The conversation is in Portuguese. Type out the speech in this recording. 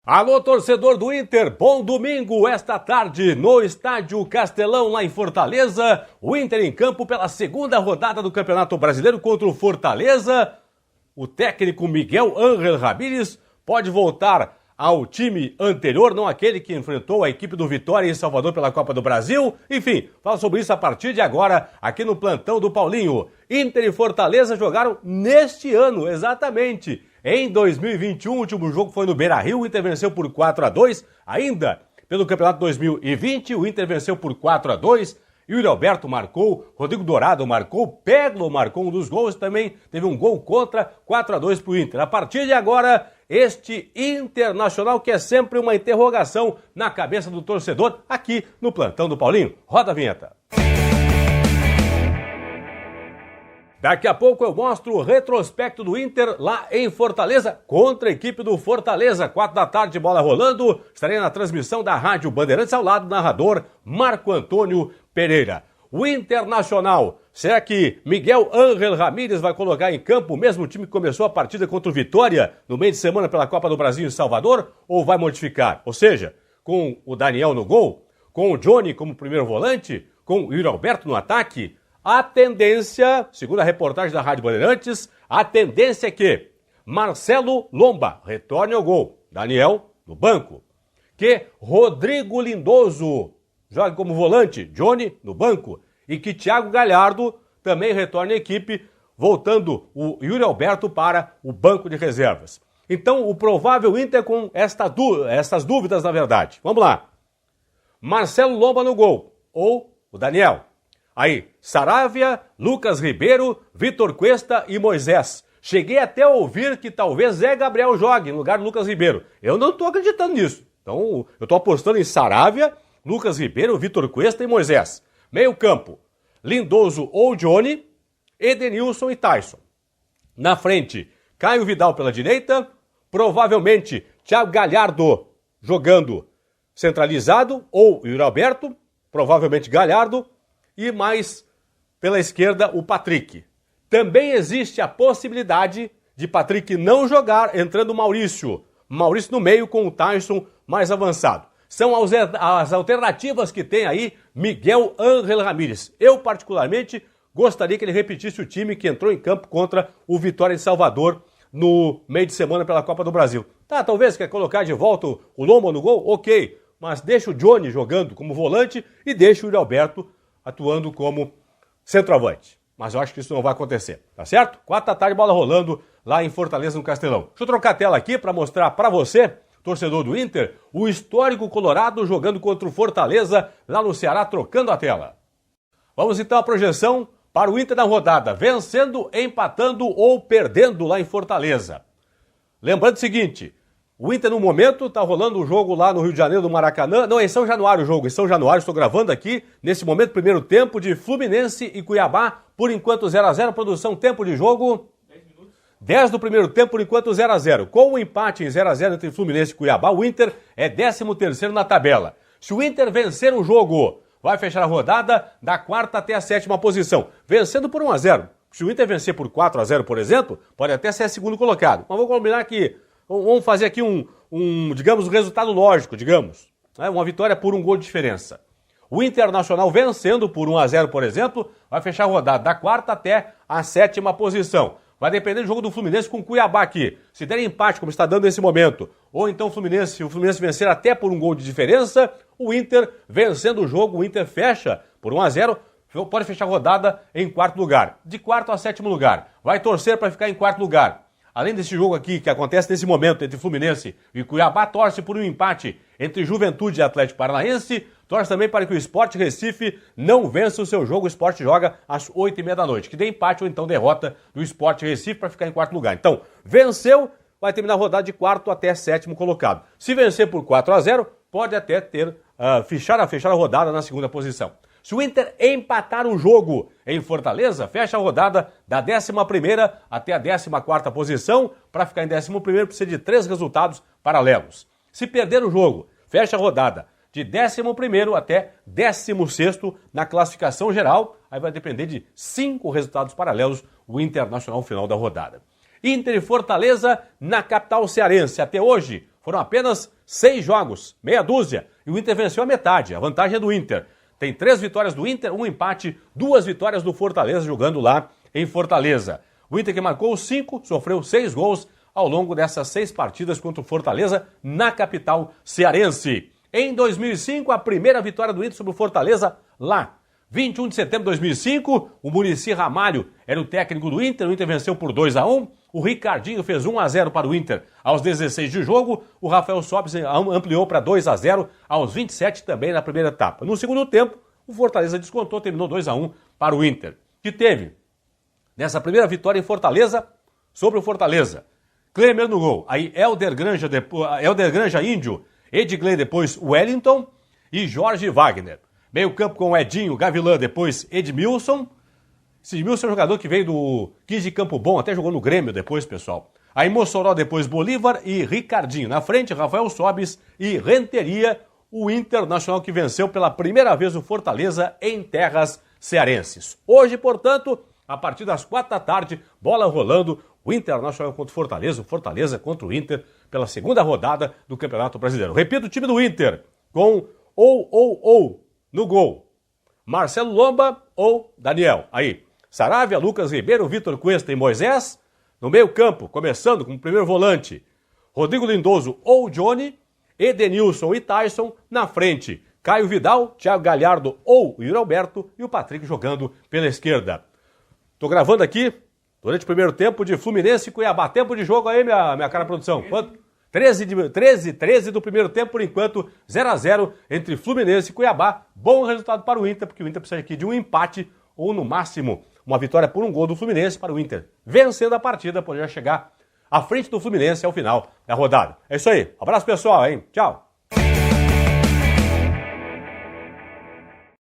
Alô, torcedor do Inter, bom domingo. Esta tarde no Estádio Castelão, lá em Fortaleza, o Inter em campo pela segunda rodada do Campeonato Brasileiro contra o Fortaleza. O técnico Miguel Ángel Ramírez pode voltar ao time anterior, não aquele que enfrentou a equipe do Vitória em Salvador pela Copa do Brasil. Enfim, fala sobre isso a partir de agora, aqui no plantão do Paulinho. Inter e Fortaleza jogaram neste ano, exatamente. Em 2021, o último jogo foi no Beira-Rio, o Inter venceu por 4-2. Ainda pelo Campeonato 2020, o Inter venceu por 4-2. Yuri Alberto marcou, Rodrigo Dourado marcou, Peglo marcou um dos gols, também teve um gol contra, 4-2 para o Inter. A partir de agora, este Internacional que é sempre uma interrogação na cabeça do torcedor, aqui no plantão do Paulinho. Roda a vinheta. Daqui a pouco eu mostro o retrospecto do Inter lá em Fortaleza contra a equipe do Fortaleza. 4 da tarde, bola rolando. Estarei na transmissão da Rádio Bandeirantes ao lado do narrador Marco Antônio Pereira. O Internacional, será que Miguel Ángel Ramírez vai colocar em campo o mesmo time que começou a partida contra o Vitória no meio de semana pela Copa do Brasil em Salvador? Ou vai modificar? Ou seja, com o Daniel no gol, com o Johnny como primeiro volante, com o Yuri Alberto no ataque? A tendência, segundo a reportagem da Rádio Bandeirantes, a tendência é que Marcelo Lomba retorne ao gol, Daniel no banco, que Rodrigo Lindoso jogue como volante, Johnny no banco, e que Thiago Galhardo também retorne à equipe, voltando o Yuri Alberto para o banco de reservas. Então, o provável Inter com estas dúvidas, na verdade. Vamos lá. Marcelo Lomba no gol, ou o Daniel. Aí, Saravia, Lucas Ribeiro, Vitor Cuesta e Moisés. Cheguei até a ouvir que talvez Zé Gabriel jogue no lugar do Lucas Ribeiro. Eu não estou acreditando nisso. Então, eu estou apostando em Saravia, Lucas Ribeiro, Vitor Cuesta e Moisés. Meio campo, Lindoso ou Johnny, Edenilson e Tyson. Na frente, Caio Vidal pela direita, provavelmente Thiago Galhardo jogando centralizado, ou Yuri Alberto, provavelmente Galhardo, e mais pela esquerda o Patrick. Também existe a possibilidade de Patrick não jogar, entrando o Maurício. Maurício no meio com o Tyson mais avançado. São as alternativas que tem aí Miguel Ángel Ramírez. Eu, particularmente, gostaria que ele repetisse o time que entrou em campo contra o Vitória de Salvador no meio de semana pela Copa do Brasil. Tá, talvez quer colocar de volta o Lomba no gol? Ok, mas deixa o Johnny jogando como volante e deixa o Yuri Alberto atuando como centroavante. Mas eu acho que isso não vai acontecer, tá certo? 4 da tarde, bola rolando lá em Fortaleza, no Castelão. Deixa eu trocar a tela aqui para mostrar para você, torcedor do Inter, o histórico colorado jogando contra o Fortaleza lá no Ceará, trocando a tela. Vamos então à projeção para o Inter na rodada, vencendo, empatando ou perdendo lá em Fortaleza. Lembrando o seguinte, o Inter no momento está rolando o jogo lá no Rio de Janeiro, do Maracanã. Não, é em São Januário o jogo, em São Januário. Estou gravando aqui, nesse momento, primeiro tempo de Fluminense e Cuiabá. Por enquanto 0-0, produção, tempo de jogo 10 minutos. 10 do primeiro tempo, por enquanto 0-0. Com o empate em 0-0 entre Fluminense e Cuiabá, o Inter é 13º na tabela. Se o Inter vencer o jogo, vai fechar a rodada da 4ª até a 7ª posição, vencendo por 1-0. Se o Inter vencer por 4-0, por exemplo, pode até ser segundo colocado. Mas vou combinar que vamos fazer aqui digamos, um resultado lógico, digamos. Uma vitória por um gol de diferença. O Internacional vencendo por 1-0, por exemplo, vai fechar a rodada da 4ª até a 7ª posição. Vai depender do jogo do Fluminense com o Cuiabá aqui. Se der empate, como está dando nesse momento, ou então o Fluminense vencer até por um gol de diferença, o Inter vencendo o jogo, o Inter fecha por 1-0, pode fechar a rodada em 4º lugar. De 4º a 7º lugar. Vai torcer para ficar em 4º lugar. Além desse jogo aqui que acontece nesse momento entre Fluminense e Cuiabá, torce por um empate entre Juventude e Atlético Paranaense, torce também para que o Sport Recife não vença o seu jogo. O Sport joga às 8h30 da noite, que dê empate ou então derrota do Sport Recife para ficar em 4º lugar. Então, venceu, vai terminar a rodada de 4º até 7º colocado. Se vencer por 4-0, pode até fechar a rodada na 2ª posição. Se o Inter empatar o jogo em Fortaleza, fecha a rodada da 11ª até a 14ª posição. Para ficar em 11º, precisa de 3 resultados paralelos. Se perder o jogo, fecha a rodada de 11º até 16º na classificação geral. Aí vai depender de 5 resultados paralelos o Internacional no final da rodada. Inter e Fortaleza na capital cearense. Até hoje, Foram apenas 6 jogos, meia dúzia, e o Inter venceu a metade. A vantagem é do Inter. Tem 3 vitórias do Inter, 1 empate, 2 vitórias do Fortaleza jogando lá em Fortaleza. O Inter que marcou 5, sofreu 6 gols ao longo dessas 6 partidas contra o Fortaleza na capital cearense. Em 2005, a primeira vitória do Inter sobre o Fortaleza lá. 21 de setembro de 2005, o Muricy Ramalho era o técnico do Inter, o Inter venceu por 2-1, o Ricardinho fez 1-0 para o Inter aos 16 de jogo, o Rafael Sobis ampliou para 2-0 aos 27 também na primeira etapa. No segundo tempo, o Fortaleza descontou, terminou 2-1 para o Inter, que teve, nessa primeira vitória em Fortaleza, sobre o Fortaleza, Klemer no gol, aí Helder Granja Índio, Edgley depois Wellington e Jorge Wagner. Meio campo com o Edinho, Gavilã, depois Edmilson. Esse Edmilson é um jogador que veio do 15 de Campo Bom, até jogou no Grêmio depois, pessoal. Aí Mossoró, depois Bolívar e Ricardinho. Na frente, Rafael Sobis e Renteria, o Internacional que venceu pela primeira vez o Fortaleza em terras cearenses. Hoje, portanto, a partir das 4 da tarde, bola rolando, o Internacional contra o Fortaleza contra o Inter pela segunda rodada do Campeonato Brasileiro. Repito, o time do Inter com ou no gol. Marcelo Lomba ou Daniel. Aí, Saravia, Lucas Ribeiro, Vitor Cuesta e Moisés. No meio campo, começando com o primeiro volante, Rodrigo Lindoso ou Johnny, Edenilson e Tyson. Na frente, Caio Vidal, Thiago Galhardo ou Yuri Alberto e o Patrick jogando pela esquerda. Tô gravando aqui durante o primeiro tempo de Fluminense e Cuiabá. Tempo de jogo aí, minha cara produção. Quanto? 13 do primeiro tempo, por enquanto, 0-0 entre Fluminense e Cuiabá. Bom resultado para o Inter, porque o Inter precisa aqui de um empate ou, no máximo, uma vitória por um gol do Fluminense para o Inter. Vencendo a partida, poderia chegar à frente do Fluminense ao final da rodada. É isso aí. Um abraço, pessoal, hein? Tchau.